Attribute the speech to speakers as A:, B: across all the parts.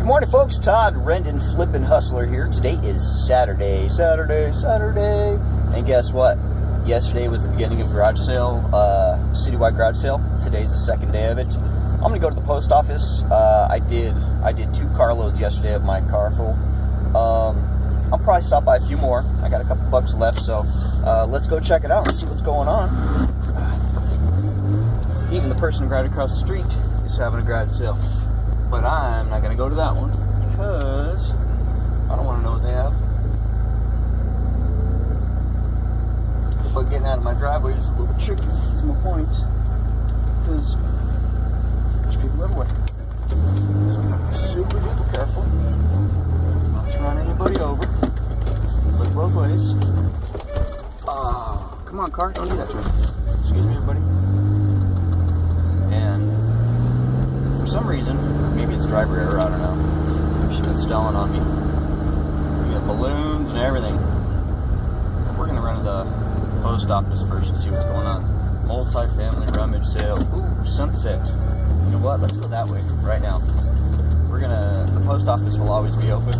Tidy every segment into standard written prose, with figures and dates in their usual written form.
A: Good morning, folks. Todd Rendon, Flippin' Hustler here. Today is Saturday. And guess what? Yesterday was the beginning of garage sale, citywide garage sale. Today's the second day of it. I'm gonna go to the post office. I did 2 carloads yesterday of my car full. I'll probably stop by a few more. I got a couple bucks left, so let's go check it out and see what's going on. Even the person right across the street is having a garage sale. But I'm not going to go to that one because I don't want to know what they have. But getting out of my driveway is a little bit tricky, is my point. Because there's people everywhere. So I gotta be super duper careful. Not to run anybody over. Look both ways. Come on, car, don't do that to me. Excuse me, everybody. And for some reason, maybe it's driver error, I don't know. She's been stalling on me. We got balloons and everything. We're gonna run to the post office first and see what's going on. Multi-family rummage sale. Ooh, Sunset. You know what? Let's go that way right now. The post office will always be open.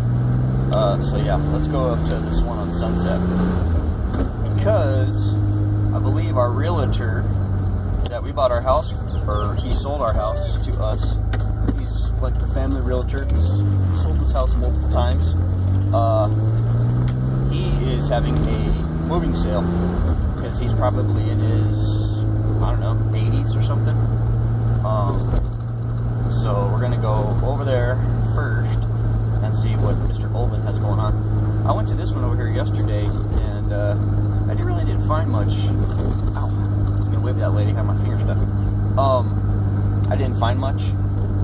A: So yeah, let's go up to this one on Sunset. Because I believe our realtor that we bought our house, or he sold our house to us. He's like the family realtor. He's sold his house multiple times. He is having a moving sale because he's probably in his, I don't know, 80s or something. So we're gonna go over there first and see what Mr. Olvin has going on. I went to this one over here yesterday, and I really didn't find much. Ow! I was gonna wave at that lady, had my finger stuck. I didn't find much,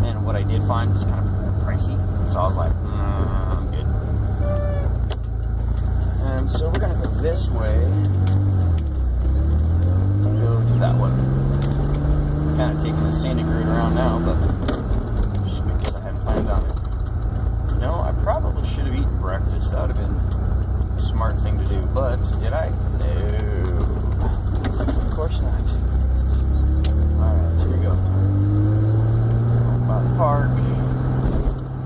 A: and what I did find was kind of pricey. So I was like, I'm good. And so we're gonna go this way and go to that one. Kind of taking the scenic route around now, but just because I hadn't planned on it. You know, I probably should have eaten breakfast. That would have been a smart thing to do, but did I? No. Of course not. Alright, here we go. By the park.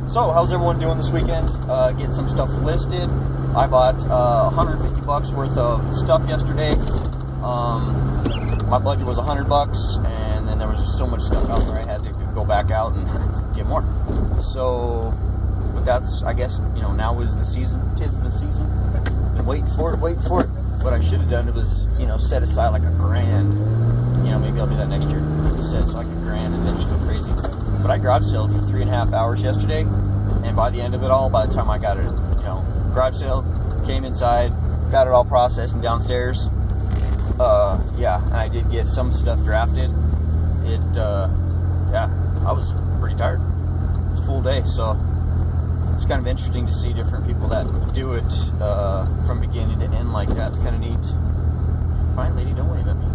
A: So, how's everyone doing this weekend? Getting some stuff listed. I bought $150 worth of stuff yesterday. My budget was $100, and then there was just so much stuff out there I had to go back out and get more. So, but that's, I guess, you know, now is the season. 'Tis the season. Been waiting for it. What I should have done was, you know, set aside like $1,000. You know, maybe I'll do that next year. Set aside like $1,000 and then just go crazy. But I garage sale for 3.5 hours yesterday, and by the end of it all, by the time I got it, you know, garage sale, came inside, got it all processed and downstairs. Yeah, and I did get some stuff drafted. Yeah, I was pretty tired. It's a full day, so it's kind of interesting to see different people that do it from beginning to end like that. It's kind of neat. Fine, lady, don't wave at me.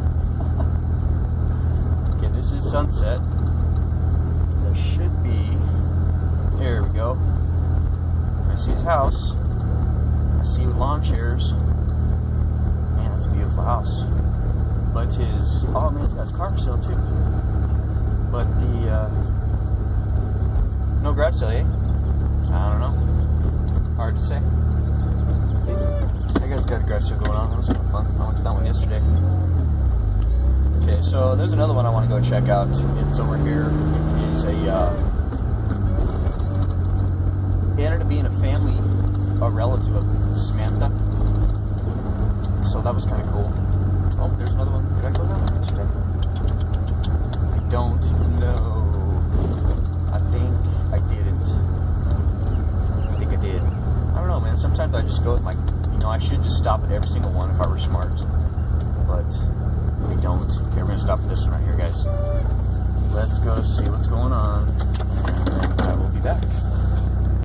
A: Okay, this is Sunset. There should be. There we go. I see his house. I see lawn chairs. Man, that's a beautiful house. But his, oh man, he's got his car for sale too. But the, no garage sale, eh? I don't know. Hard to say. That guy's got a garage sale going on. That was kind of fun. I went to that one yesterday. Okay, so there's another one I want to go check out. It's over here. It is it ended up being a relative of Samantha. So that was kind of cool. Oh, there's another one. Did I go down there yesterday? I don't know. I think I didn't. I think I did. I don't know, man. Sometimes I just go with my, you know, I should just stop at every single one if I were smart. But I don't. Okay, we're going to stop at this one right here, guys. Let's go see what's going on. And I will be back.